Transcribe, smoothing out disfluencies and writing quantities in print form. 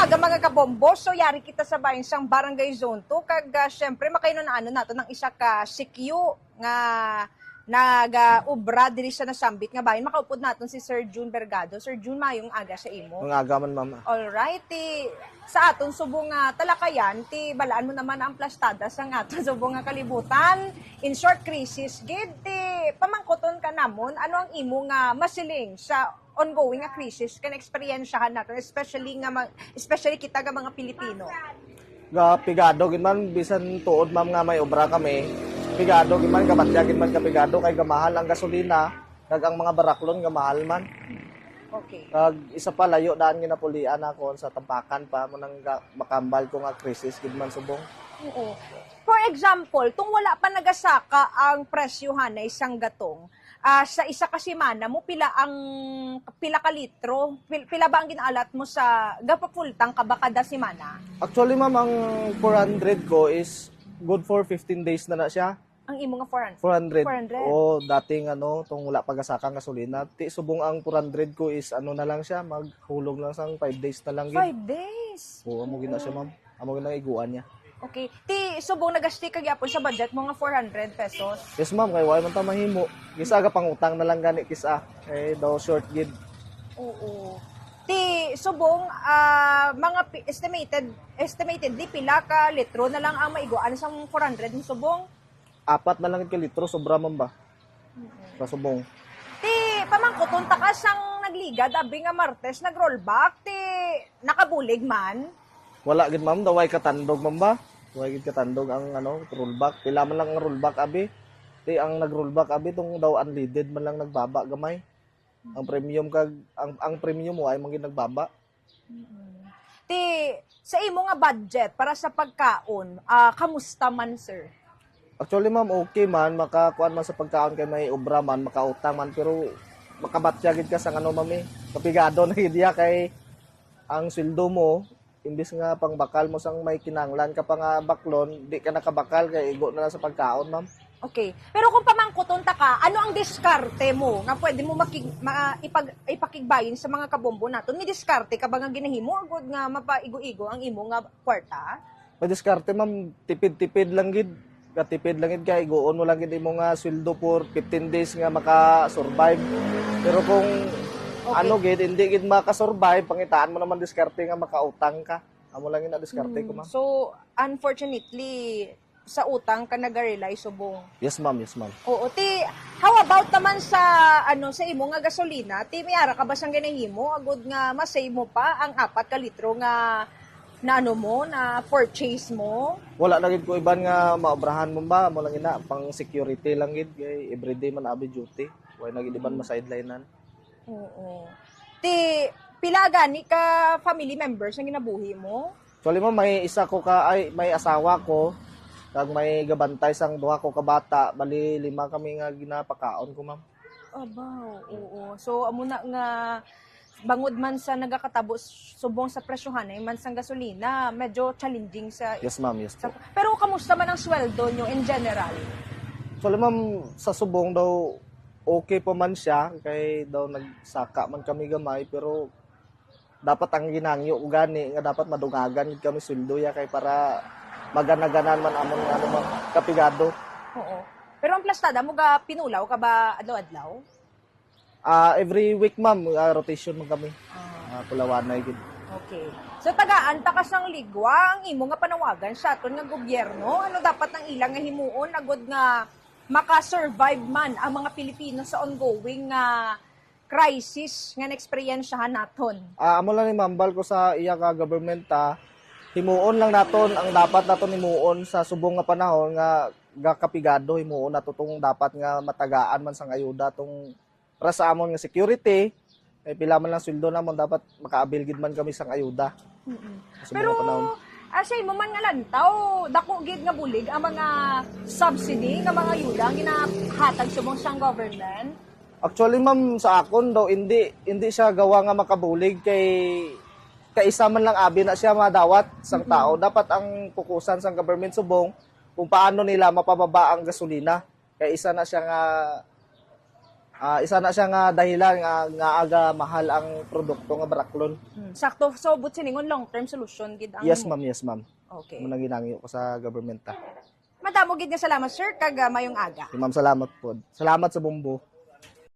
umaga mga kabombo. So yari kita sa bayan sang Barangay Zone 2 kag syempre makainon na ano nato ng isa ka sikyo nga naga-ubra diri sa nasambit nga bayan. Makaupod naton si Sir June Bergado. Sir June, mayong aga sa imo. Ang aga man, mama. Alright, sa aton subong nga talakayan, balaan mo naman ang plastada sa aton subong nga kalibutan. In short, crisis gid, pamangkoton ka namon, ano ang imo nga masiling sa ongoing nga crisis kan eksperyensyahan natin, especially kita nga mga Pilipino. Pigado gid man bisan tuod ma'am nga may obra kami. Pigado gid man kabatya gid man kapigado kay gamahal ang gasolina, kag ang mga baraklon gamahal man. Okay. Kag isa pa layo daan ginapulian ako sa tampakan pa mo nang makambal ko nga crisis gid man subong. Oo. For example, tung wala pa nagasaka ang presyohan na isang gatong, sa isa ka semana mo pila ka litro, pila ba ang ginaalat mo sa gapapultang ka ba kada semana? Actually ma'am, ang 400 ko is good for 15 days na siya. Ang imo nga 400. 400. O dating tong wala pagasakang gasolina. Ti subong ang 400 ko is na lang siya, maghulog lang sang 5 days na lang 5 days. Oo, amo gina siya ma'am. Amo gina iguan niya. Okay. Subong nagasti ka gyapon sa budget mo nga 400 pesos. Yes ma'am, kay wala man ta mahimo. Kisa aga pangutang na lang gani kisa. Eh daw short gid. Oo. Subong mga estimated di pila ka litro na lang ang maiguan sa 400 mo subong. 4 na lang ka litro sobra man ba? Sa subong. Pamangkoton ta ka sang nagligad abi nga Martes nag-rollback nakabulig man. Wala gid ma'am, daway katandog ma'am ba? Daway gid katandog ang rollback. Pila man lang ang rollback abi. Ang nag-rollback abi tong daw unleaded man lang nagbaba gamay. Ang premium ang premium mo ay mangin nagbaba. Sa imo nga budget para sa pagkaon, kamusta man sir? Actually ma'am, okay man, makakuan man sa pagkaon kay may obra man, makautang man, pero makabatya gid ka sa ma'am kapigado na gid kay ang sweldo mo imbis nga pangbakal mo sang may kinanglan ka pa nga baklon, di ka nakabakal kay igo na lang sa pagkaon ma'am. Okay. Pero kung pamangkoton ta ka, ano ang diskarte mo nga pwede mo ipakigbayin sa mga kabombo naton? Ni diskarte ka ba nga ginahimo agud nga mapaigo-igo ang imo nga kwarta? May diskarte ma'am, tipid-tipid lang gid. Katipid lang gid kay igoon mo lang gid imo nga sweldo for 15 days nga maka-survive. Pero kung gid hindi gid maka-survive, pangitaan mo naman diskarte nga makautang ka. Amo lang gid diskarte ko ma'am. So, unfortunately, sa utang ka nag-rely subong. Yes ma'am, yes ma'am. Oo, how about naman sa sa imo nga gasolina? Miyara ka ba sang ginahimo agud nga ma-save mo pa ang 4 ka litro nga na purchase mo? Wala na gid ko iban nga maobrahan mo ba, mo lang ina pang security lang gid kay everyday man abi duty. Why na gid iban ma-sidelinean. Oo. Pila gani ka family members nga ginabuhi mo? Actually ma'am, may may asawa ko, kag may gabantay sang duha ko ka bata, bali 5 kami nga ginapakaon ko ma'am. Abaw, oo. So amo na nga bangod man sa nagakatabo subong sa presyohan ay man sang gasolina, medyo challenging sa Yes ma'am, yes po. Pero kamusta man ang sweldo nyo in general? Actually ma'am, sa subong daw okay pa man siya kay daw nagsaka man kami gamay, pero dapat ang ginangyo ko gani nga dapat madungagan gid kami sweldo ya kay para magana-ganan man amon ma'am kapigado. Oo. Pero ang plastada mo ga pinulaw ka ba adlaw-adlaw? Every week ma'am, rotation man kami. Pulawanay gid. Okay. So tagaan ta ka sang ligwa ang imo nga panawagan sa aton nga gobyerno, ano dapat ang ilang nga himuon agud nga maka-survive man ang mga Pilipino sa ongoing crisis nga na-eksperyensyahan naton? Amo lang ni mambal ko sa iya ka government himuon lang naton ang dapat naton himuon sa subong nga panahon nga gakapigado himuon nato tong dapat nga matagaan man sang ayuda tong para sa amon nga security. Pila man lang sweldo namon dapat makaabil gid man kami sang ayuda. Pero sa imo man nga lantaw, dako gid nga bulig ang mga subsidy nga mga ayuda nga ginahatag subong sang government. Actually ma'am, sa akon daw hindi siya gawa nga makabulig kay kaisa man lang abi na siya madawat sang tao. Dapat ang pukusan sang government subong kung paano nila mapababa ang gasolina. Kay isa na siya nga Isa na siya nga dahilan nga aga mahal ang produkto nga Baraklon. Sakto, so but siningon long-term solution gid ang Yes, imo. ma'am. Yes, ma'am. Okay. Muna ginangyo ko sa government ta. Madamo gid nga salamat sir kag mayong aga. Ma'am, salamat po. Salamat sa bumbo.